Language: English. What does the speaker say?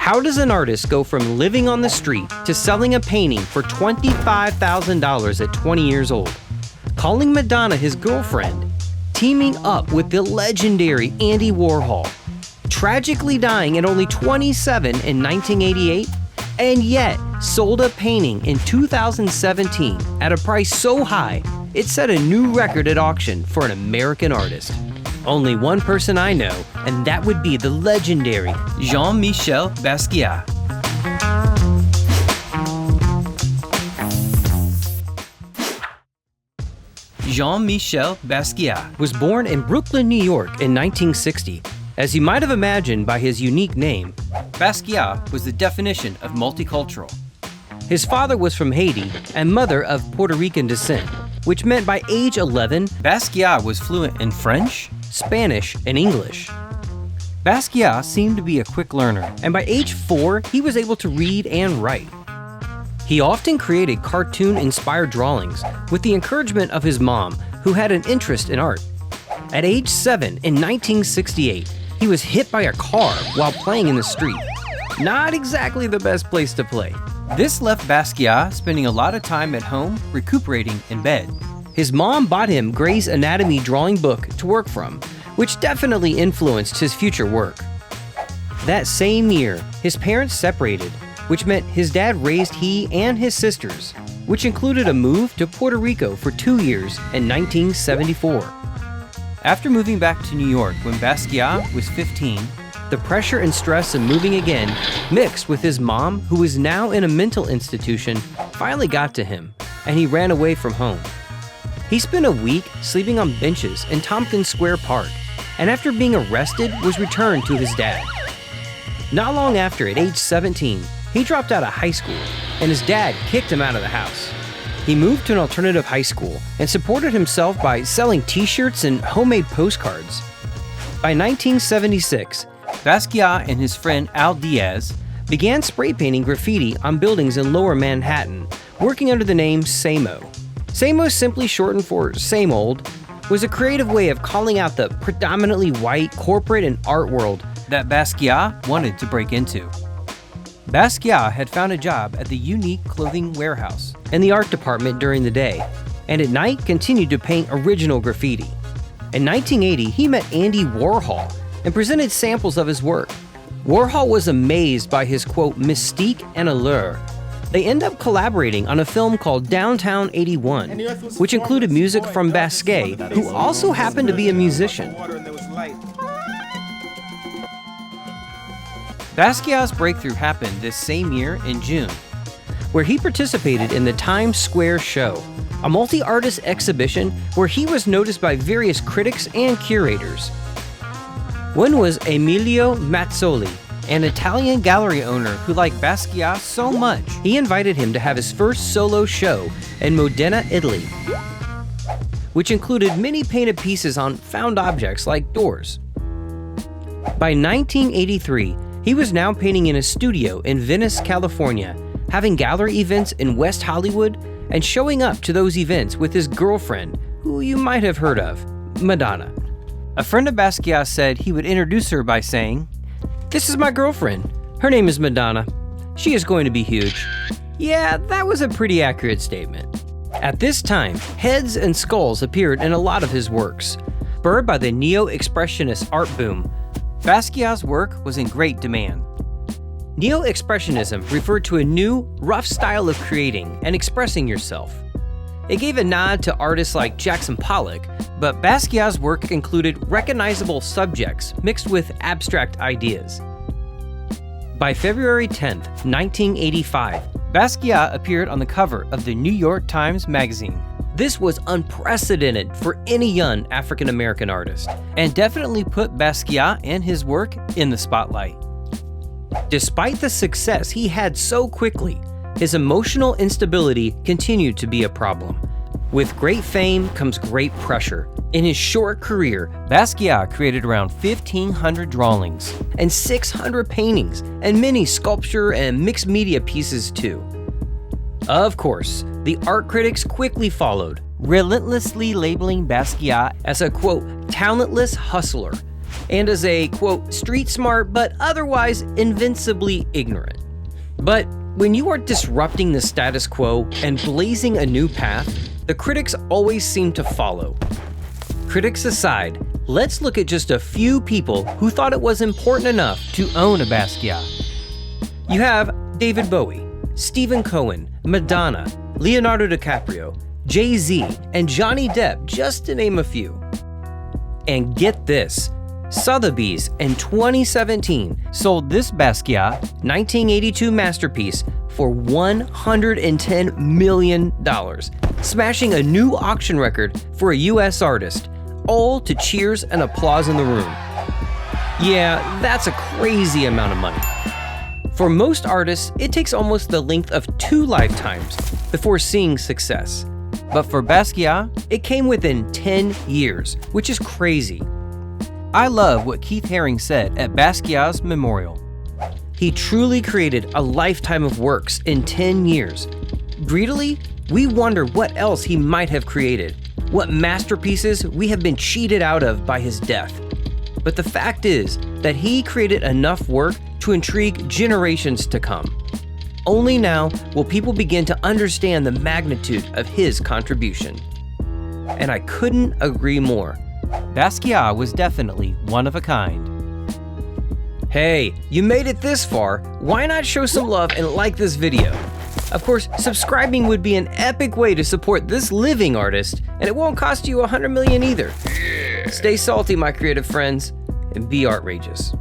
How does an artist go from living on the street to selling a painting for $25,000 at 20 years old, calling Madonna his girlfriend, teaming up with the legendary Andy Warhol, tragically dying at only 27 in 1988, and yet sold a painting in 2017 at a price so high it set a new record at auction for an American artist? Only one person I know, and that would be the legendary Jean-Michel Basquiat. Jean-Michel Basquiat was born in Brooklyn, New York in 1960. As you might have imagined by his unique name, Basquiat was the definition of multicultural. His father was from Haiti and mother of Puerto Rican descent, which meant by age 11, Basquiat was fluent in French, Spanish, and English. Basquiat seemed to be a quick learner, and by age 4, he was able to read and write. He often created cartoon-inspired drawings with the encouragement of his mom, who had an interest in art. At age 7 in 1968, he was hit by a car while playing in the street. Not exactly the best place to play. This left Basquiat spending a lot of time at home recuperating in bed. His mom bought him Gray's Anatomy drawing book to work from, which definitely influenced his future work. That same year, his parents separated, which meant his dad raised he and his sisters, which included a move to Puerto Rico for 2 years in 1974. After moving back to New York when Basquiat was 15, the pressure and stress of moving again, mixed with his mom, who was now in a mental institution, finally got to him, and he ran away from home. He spent a week sleeping on benches in Tompkins Square Park, and after being arrested, was returned to his dad. Not long after, at age 17, he dropped out of high school, and his dad kicked him out of the house. He moved to an alternative high school and supported himself by selling t-shirts and homemade postcards. By 1976, Basquiat and his friend Al Diaz began spray painting graffiti on buildings in Lower Manhattan, working under the name Samo. Samo, simply shortened for Same Old, was a creative way of calling out the predominantly white corporate and art world that Basquiat wanted to break into. Basquiat had found a job at the Unique Clothing Warehouse in the art department during the day, and at night continued to paint original graffiti. In 1980, he met Andy Warhol and presented samples of his work. Warhol was amazed by his, quote, mystique and allure. They end up collaborating on a film called Downtown 81, which included music from Basquiat, who also happened to be a musician. Basquiat's breakthrough happened this same year in June, where he participated in the Times Square Show, a multi-artist exhibition where he was noticed by various critics and curators. One was Emilio Mazzoli, an Italian gallery owner who liked Basquiat so much, he invited him to have his first solo show in Modena, Italy, which included many painted pieces on found objects like doors. By 1983, he was now painting in a studio in Venice, California, having gallery events in West Hollywood, and showing up to those events with his girlfriend, who you might have heard of, Madonna. A friend of Basquiat said he would introduce her by saying, "This is my girlfriend. Her name is Madonna. She is going to be huge." Yeah, that was a pretty accurate statement. At this time, heads and skulls appeared in a lot of his works. Spurred by the neo-expressionist art boom, Basquiat's work was in great demand. Neo-expressionism referred to a new, rough style of creating and expressing yourself. It gave a nod to artists like Jackson Pollock, but Basquiat's work included recognizable subjects mixed with abstract ideas. By February 10, 1985, Basquiat appeared on the cover of the New York Times Magazine. This was unprecedented for any young African-American artist, and definitely put Basquiat and his work in the spotlight. Despite the success he had so quickly, his emotional instability continued to be a problem. With great fame comes great pressure. In his short career, Basquiat created around 1,500 drawings and 600 paintings and many sculpture and mixed media pieces too. Of course, the art critics quickly followed, relentlessly labeling Basquiat as a, quote, talentless hustler, and as a, quote, street smart but otherwise invincibly ignorant. But when you are disrupting the status quo and blazing a new path, the critics always seem to follow. Critics aside, let's look at just a few people who thought it was important enough to own a Basquiat. You have David Bowie, Stephen Cohen, Madonna, Leonardo DiCaprio, Jay-Z, and Johnny Depp, just to name a few. And get this, Sotheby's in 2017 sold this Basquiat 1982 masterpiece for $110 million, smashing a new auction record for a US artist, all to cheers and applause in the room. Yeah, that's a crazy amount of money. For most artists, it takes almost the length of 2 lifetimes before seeing success. But for Basquiat, it came within 10 years, which is crazy. I love what Keith Haring said at Basquiat's memorial. He truly created a lifetime of works in 10 years. Greedily, we wonder what else he might have created, what masterpieces we have been cheated out of by his death. But the fact is that he created enough work to intrigue generations to come. Only now will people begin to understand the magnitude of his contribution. And I couldn't agree more. Basquiat was definitely one of a kind. Hey, you made it this far, why not show some love and like this video? Of course, subscribing would be an epic way to support this living artist, and it won't cost you $100 million either. Stay salty, my creative friends, and be Artrageous.